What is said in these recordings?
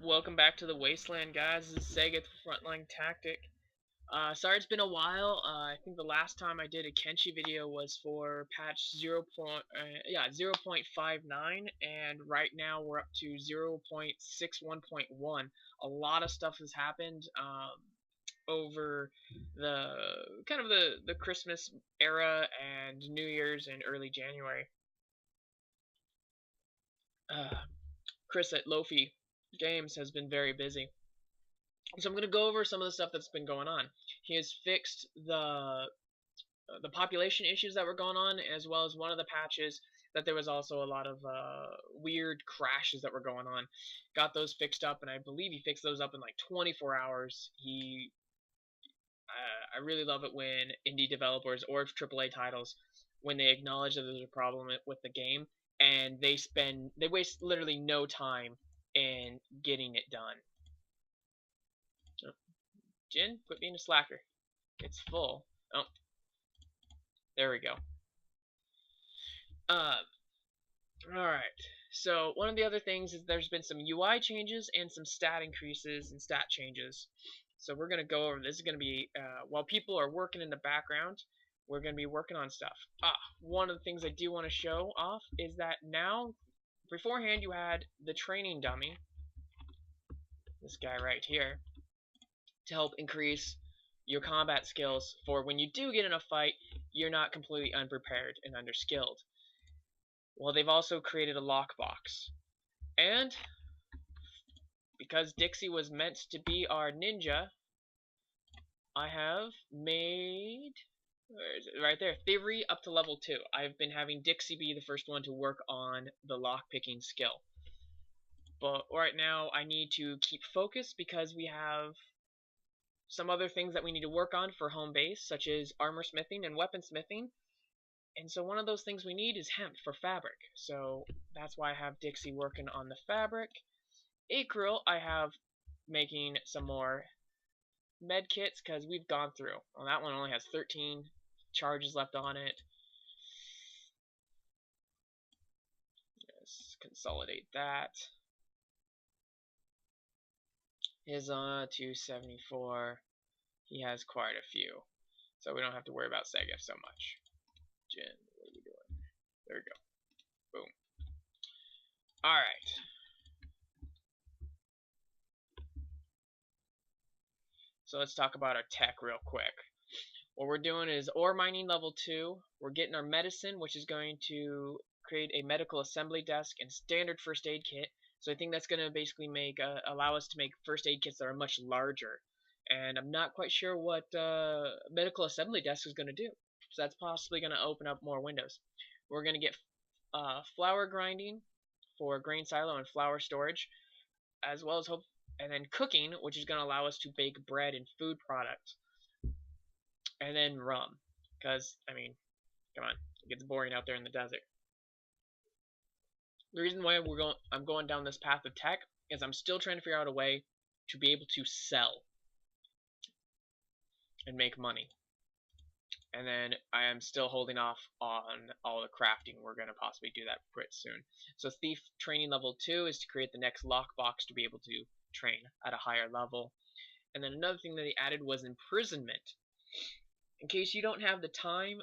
Welcome back to the Wasteland, guys. This is Segef for FrontLineTactic. Sorry it's been a while. I think the last time I did a Kenshi video was for patch 0.59, and right now we're up to 0.61.1. A lot of stuff has happened over the the Christmas era and New Year's and early January. Chris at Lofi Games has been very busy. So I'm going to go over some of the stuff that's been going on. He has fixed the population issues that were going on, as well as one of the patches that there was also a lot of weird crashes that were going on. Got those fixed up, and I believe he fixed those up in like 24 hours. I really love it when indie developers or AAA titles, when they acknowledge that there's a problem with the game, and they waste literally no time in getting it done. Jin, quit being a slacker. It's full. Oh, there we go. Alright. So, one of the other things is there's been some UI changes and some stat increases and stat changes. So, we're going to go over this. Is going to be, while people are working in the background, we're going to be working on stuff. One of the things I do want to show off is that now, beforehand you had the training dummy, this guy right here, to help increase your combat skills for when you do get in a fight, you're not completely unprepared and underskilled. Well, they've also created a lockbox. And because Dixie was meant to be our ninja, I have made, where is it? Right there, Theory up to level 2. I've been having Dixie be the first one to work on the lockpicking skill. But right now I need to keep focused because we have some other things that we need to work on for home base, such as armor smithing and weapon smithing. And so one of those things we need is hemp for fabric. So that's why I have Dixie working on the fabric. April I have making some more med kits because we've gone through. Well, that one only has 13 charges left on it. Let's consolidate that. His 274. He has quite a few, so we don't have to worry about Segef so much. Jin, what are we doing? There we go. Boom. Alright. So let's talk about our tech real quick. What we're doing is ore mining level 2. We're getting our medicine, which is going to create a medical assembly desk and standard first aid kit. So I think that's going to basically allow us to make first aid kits that are much larger. And I'm not quite sure what medical assembly desk is going to do. So that's possibly going to open up more windows. We're going to get flour grinding for grain silo and flour storage, as well as and then cooking, which is going to allow us to bake bread and food products. And then rum, because, I mean, come on, it gets boring out there in the desert. The reason why I'm going down this path of tech is I'm still trying to figure out a way to be able to sell and make money. And then I am still holding off on all the crafting. We're going to possibly do that pretty soon. So Thief training level 2 is to create the next lockbox to be able to train at a higher level. And then another thing that they added was imprisonment. In case you don't have the time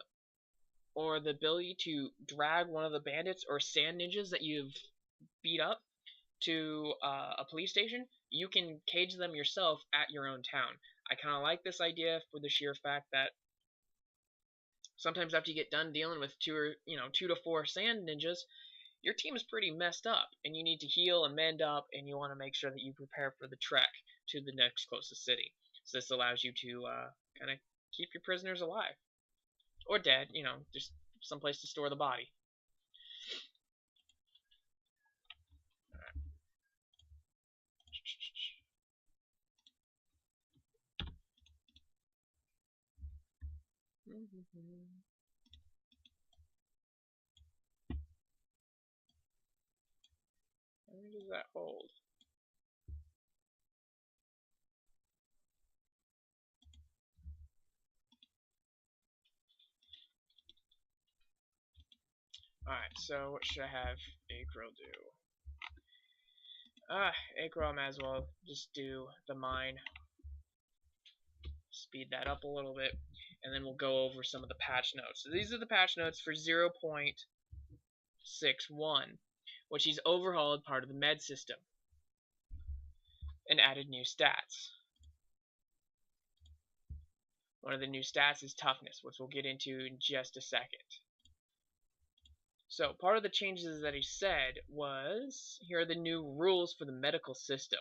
or the ability to drag one of the bandits or sand ninjas that you've beat up to a police station, you can cage them yourself at your own town. I kind of like this idea for the sheer fact that sometimes after you get done dealing with 2 to 4 sand ninjas, your team is pretty messed up, and you need to heal and mend up, and you want to make sure that you prepare for the trek to the next closest city. So this allows you to kind of keep your prisoners alive. Or dead, just someplace to store the body. Where does that hold? Alright, so what should I have Acro do? Acro, I might as well just do the mine. Speed that up a little bit, and then we'll go over some of the patch notes. So these are the patch notes for 0.61, which he's overhauled part of the med system and added new stats. One of the new stats is toughness, which we'll get into in just a second. So part of the changes that he said was, here are the new rules for the medical system.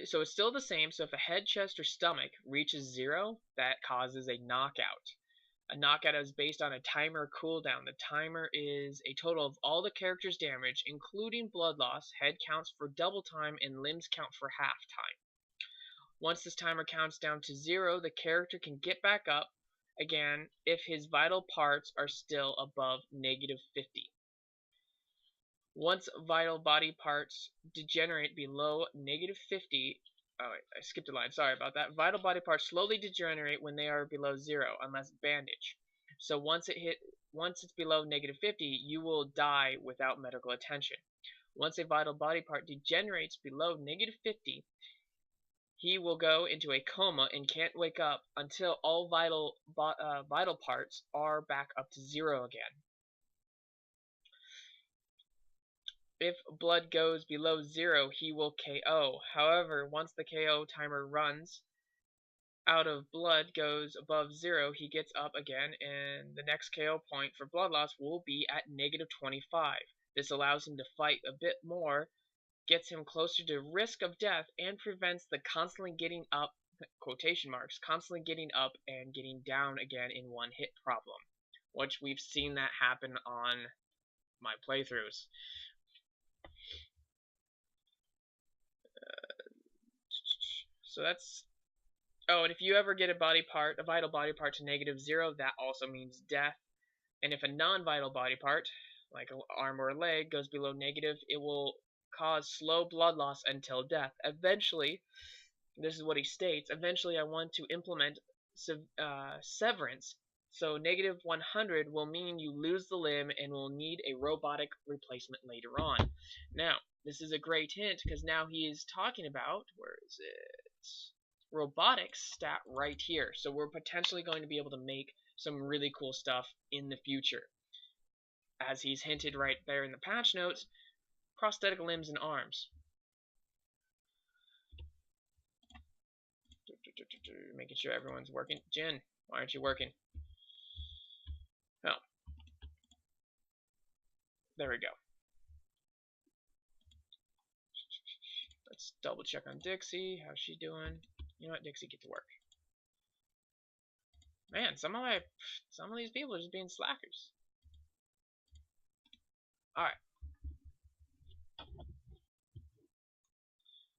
So it's still the same. So if a head, chest, or stomach reaches 0, that causes a knockout. A knockout is based on a timer cooldown. The timer is a total of all the character's damage, including blood loss. Head counts for double time, and limbs count for half time. Once this timer counts down to 0, the character can get back up again if his vital parts are still above -50. Once vital body parts degenerate below -50, oh wait, I skipped a line, sorry about that. Vital body parts slowly degenerate when they are below 0, unless bandaged. So once it's below -50, you will die without medical attention. Once a vital body part degenerates below -50, he will go into a coma and can't wake up until all vital parts are back up to 0 again. If blood goes below 0, he will KO. However, once the KO timer runs out of blood goes above 0, he gets up again, and the next KO point for blood loss will be at -25. This allows him to fight a bit more, gets him closer to risk of death, and prevents the constantly getting up, quotation marks, constantly getting up and getting down again in one hit problem, which we've seen that happen on my playthroughs. So that's, oh, and if you ever get a vital body part to -0, that also means death. And if a non-vital body part, like an arm or a leg, goes below negative, it will cause slow blood loss until death. Eventually, this is what he states, eventually I want to implement severance. So -100 will mean you lose the limb and will need a robotic replacement later on. Now, this is a great hint because now he is talking about, where is it? Robotics stat right here. So we're potentially going to be able to make some really cool stuff in the future. As he's hinted right there in the patch notes, prosthetic limbs and arms. Making sure everyone's working. Jen, why aren't you working? Oh. There we go. Let's double check on Dixie. How's she doing? You know what, Dixie, get to work. Man, some of these people are just being slackers. Alright.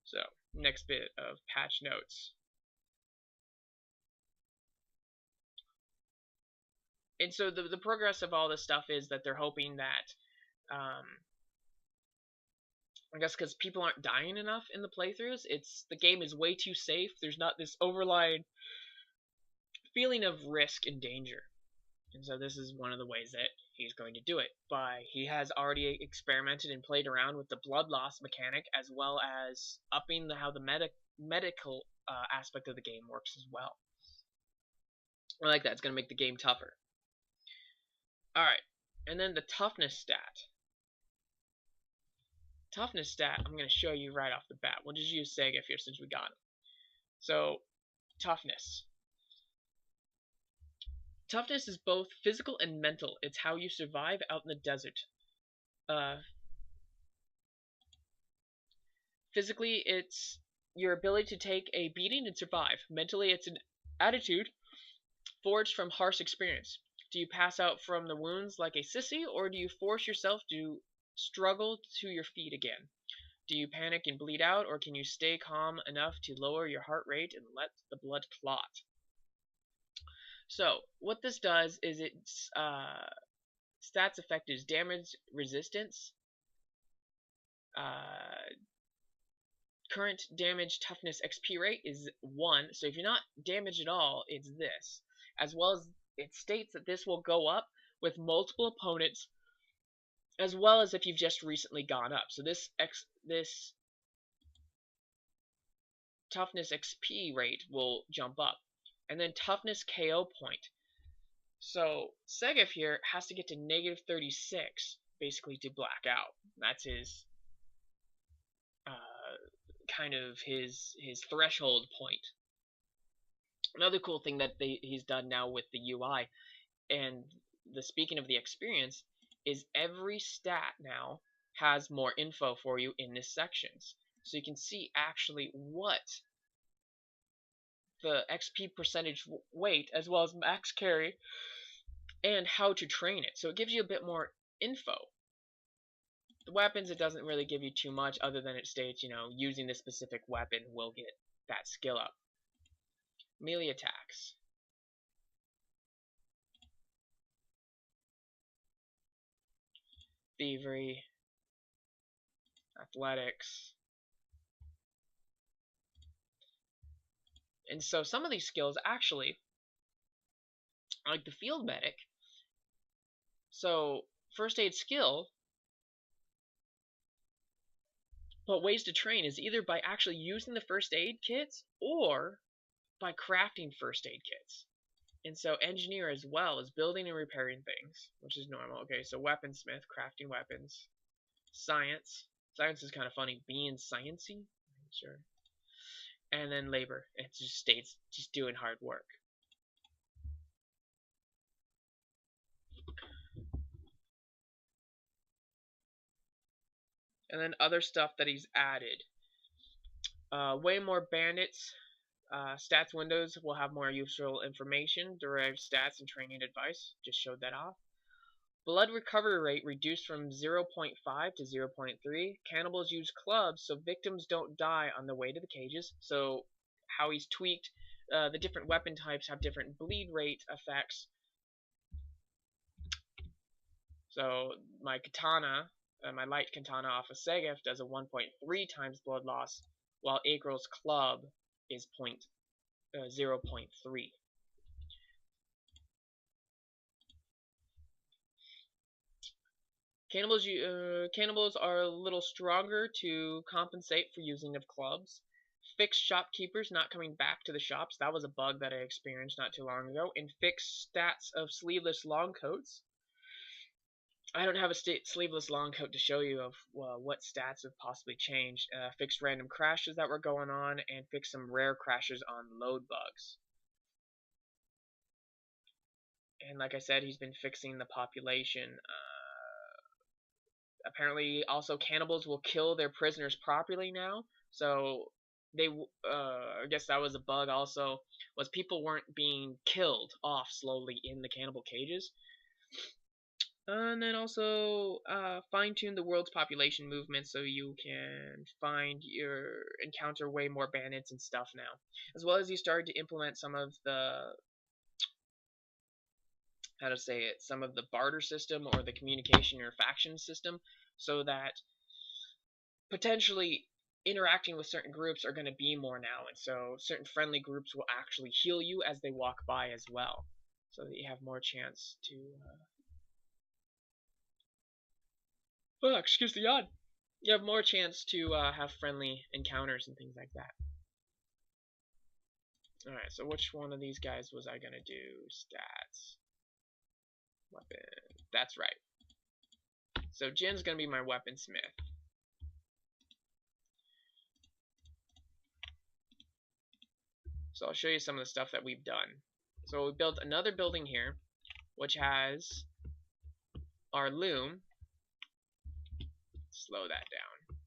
So, next bit of patch notes. And so the progress of all this stuff is that they're hoping that, I guess because people aren't dying enough in the playthroughs, the game is way too safe. There's not this overlying feeling of risk and danger. And so this is one of the ways that he's going to do it. He has already experimented and played around with the blood loss mechanic, as well as upping how the medical aspect of the game works as well. I like that. It's going to make the game tougher. Alright, and then the toughness stat. Toughness stat, I'm going to show you right off the bat. We'll just use Segef here since we got him. So, toughness. Toughness is both physical and mental. It's how you survive out in the desert. Physically, it's your ability to take a beating and survive. Mentally, it's an attitude forged from harsh experience. Do you pass out from the wounds like a sissy, or do you force yourself to struggle to your feet again? Do you panic and bleed out, or can you stay calm enough to lower your heart rate and let the blood clot? So, what this does is its stats effect is damage resistance, current damage toughness XP rate is 1, so if you're not damaged at all, it's this. As well as it states that this will go up with multiple opponents as well as if you've just recently gone up. So this toughness XP rate will jump up, and then toughness KO point. So Segef here has to get to -36 basically to black out. That's his kind of his threshold point. Another cool thing that he's done now with the UI and the speaking of the experience is every stat now has more info for you in this sections. So you can see actually what the XP percentage weight as well as max carry and how to train it. So it gives you a bit more info. The weapons, it doesn't really give you too much other than it states, using this specific weapon will get that skill up. Melee attacks. Thievery. Athletics. And so some of these skills actually, like the field medic, so first aid skill, but ways to train is either by actually using the first aid kits or by crafting first aid kits. And so engineer as well is building and repairing things, which is normal. Okay, so weaponsmith, crafting weapons. Science. Science is kind of funny, being sciencey. Sure. And then labor. It just states just doing hard work. And then other stuff that he's added. Way more bandits. Stats windows will have more useful information, derived stats, and training advice. Just showed that off. Blood recovery rate reduced from 0.5 to 0.3. Cannibals use clubs so victims don't die on the way to the cages. So how he's tweaked the different weapon types have different bleed rate effects. So my katana, my light katana off of Segef does a 1.3 times blood loss, while Acro's club is 0.3. Cannibals are a little stronger to compensate for using of clubs. Fixed shopkeepers not coming back to the shops. That was a bug that I experienced not too long ago. And fixed stats of sleeveless long coats. I don't have a sleeveless long coat to show you of what stats have possibly changed. Fixed random crashes that were going on, and fixed some rare crashes on load bugs. And like I said, he's been fixing the population. Apparently, also cannibals will kill their prisoners properly now. So they, I guess that was a bug. Also, was people weren't being killed off slowly in the cannibal cages. And then also fine-tune the world's population movement so you can encounter way more bandits and stuff now. As well as you started to implement some of the, some of the barter system or the communication or faction system, so that potentially interacting with certain groups are going to be more now, and so certain friendly groups will actually heal you as they walk by as well, so that you have more chance to excuse the yawn. You have more chance to have friendly encounters and things like that. Alright, so which one of these guys was I gonna do? Stats. Weapon. That's right. So Jin's gonna be my weaponsmith. So I'll show you some of the stuff that we've done. So we built another building here, which has our loom. Slow that down.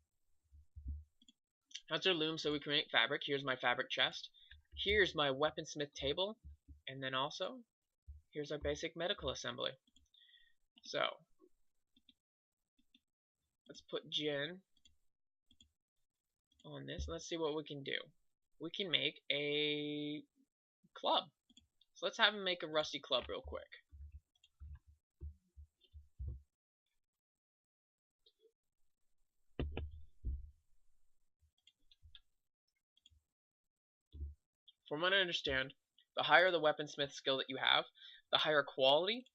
That's our loom, so we can make fabric. Here's my fabric chest. Here's my weaponsmith table. And then also, here's our basic medical assembly. So, let's put Jin on this. Let's see what we can do. We can make a club. So let's have him make a rusty club real quick. From what I understand, the higher the weaponsmith skill that you have, the higher quality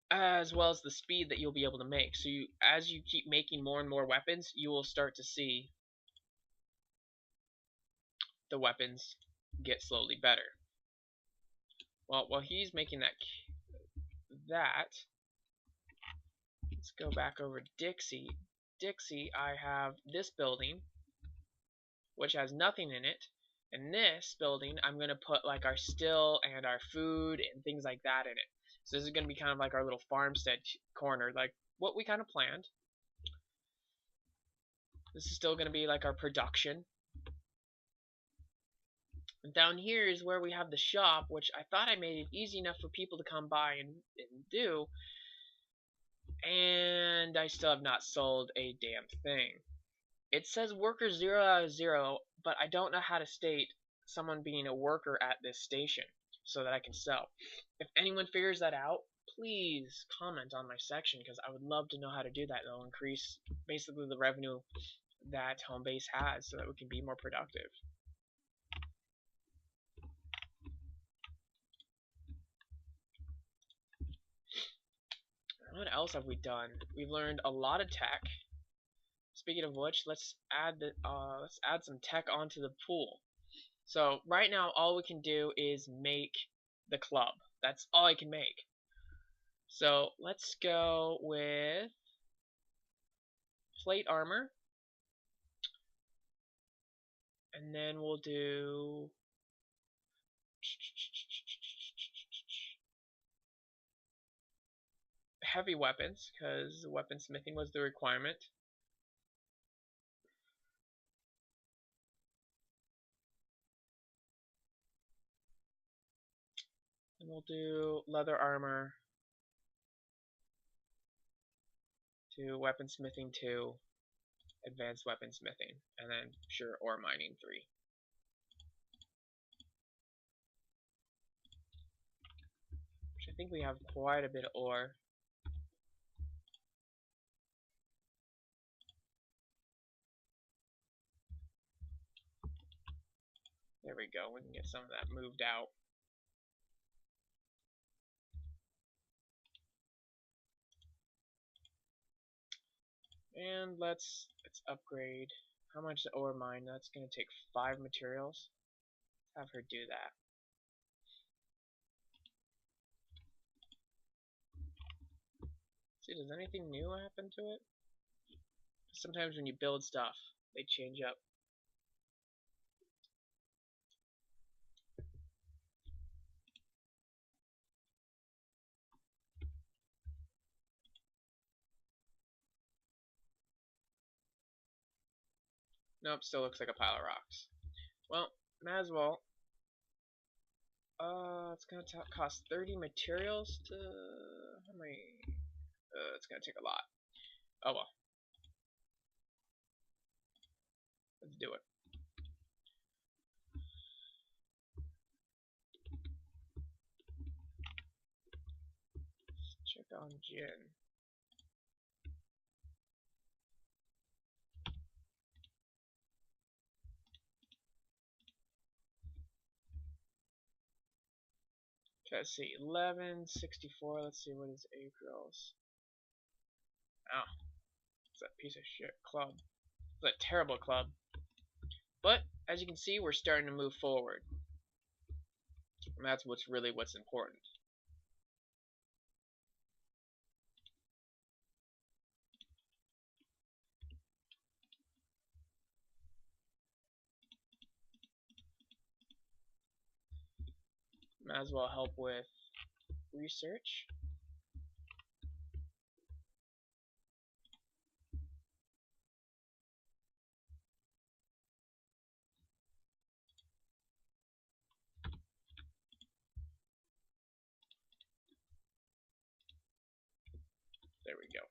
as well as the speed that you'll be able to make. So as you keep making more and more weapons, you will start to see the weapons get slowly better. Well, while he's making that, let's go back over to Dixie. Dixie, I have this building, which has nothing in it. And this building, I'm going to put like our still and our food and things like that in it. So this is going to be kind of like our little farmstead corner, like what we kind of planned. This is still going to be like our production. And down here is where we have the shop, which I thought I made it easy enough for people to come by and do. And I still have not sold a damn thing. It says worker 0 out of 0, but I don't know how to state someone being a worker at this station so that I can sell. If anyone figures that out, please comment on my section because I would love to know how to do that. It'll increase basically the revenue that home base has so that we can be more productive. What else have we done? We've learned a lot of tech. Speaking of which, let's add some tech onto the pool. So right now, all we can do is make the club. That's all I can make. So let's go with plate armor, and then we'll do heavy weapons because weaponsmithing was the requirement. And we'll do leather armor to weaponsmithing 2, advanced weaponsmithing, and then sure ore mining 3. Which I think we have quite a bit of ore. There we go, we can get some of that moved out. And let's upgrade. How much the ore mine? That's going to take 5 materials. Let's have her do that. See, does anything new happen to it? Sometimes when you build stuff, they change up. Nope, still looks like a pile of rocks. Well, might as well. It's gonna cost 30 materials to. How many? It's gonna take a lot. Oh well. Let's do it. Let's check on Jin. Okay, let's see. 1164. Let's see what is April's. Oh, it's that piece of shit club. It's a terrible club. But as you can see, we're starting to move forward. And that's what's important. Might as well help with research. There we go.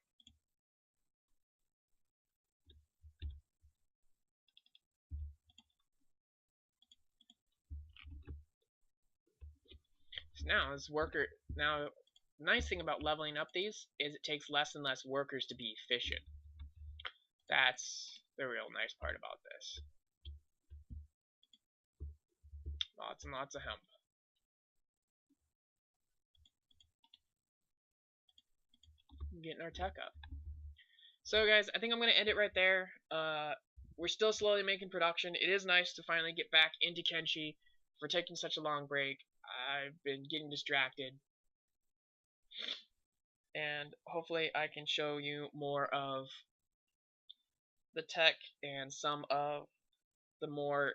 So now this worker, the nice thing about leveling up these is it takes less and less workers to be efficient. That's the real nice part about this. Lots and lots of hemp. getting our tech up. So guys, I think I'm gonna end it right there. We're still slowly making production. It is nice to finally get back into Kenshi for taking such a long break. I've been getting distracted, and hopefully I can show you more of the tech and some of the more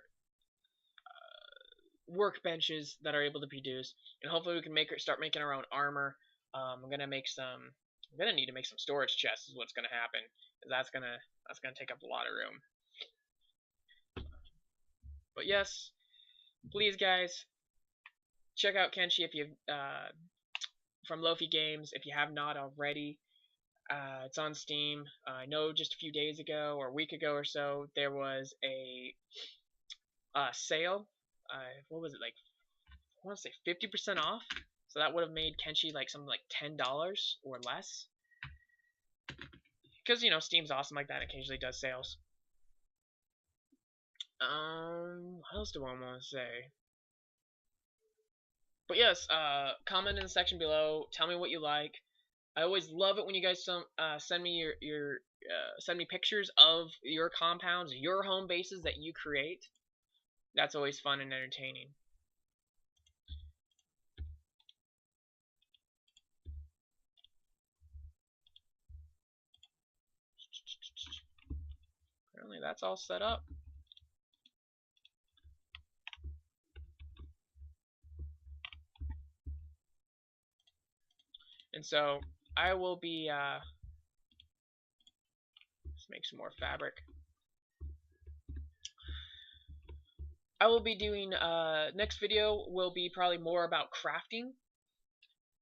workbenches that are able to produce, and hopefully we can start making our own armor. I'm gonna need to make some storage chests. Is what's gonna happen, because that's gonna take up a lot of room. But yes, please guys, check out Kenshi if you from Lofi Games if you have not already. It's on Steam. I know just a few days ago or a week ago or so there was a sale. What was it, like? I want to say 50% off. So that would have made Kenshi like something like $10 or less. Because Steam's awesome like that. It occasionally does sales. What else do I want to say? But yes, comment in the section below. Tell me what you like. I always love it when you guys send me send me pictures of your compounds, your home bases that you create. That's always fun and entertaining. Apparently that's all set up. And so I will be let's make some more fabric. I will be doing next video will be probably more about crafting.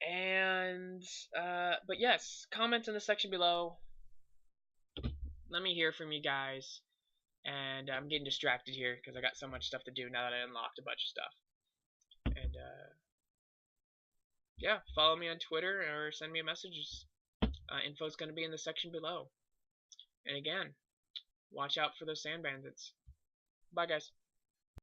And but yes, comment in the section below. Let me hear from you guys. And I'm getting distracted here because I got so much stuff to do now that I unlocked a bunch of stuff. And yeah, follow me on Twitter or send me a message. Info is going to be in the section below. And again, watch out for those sand bandits. Bye, guys.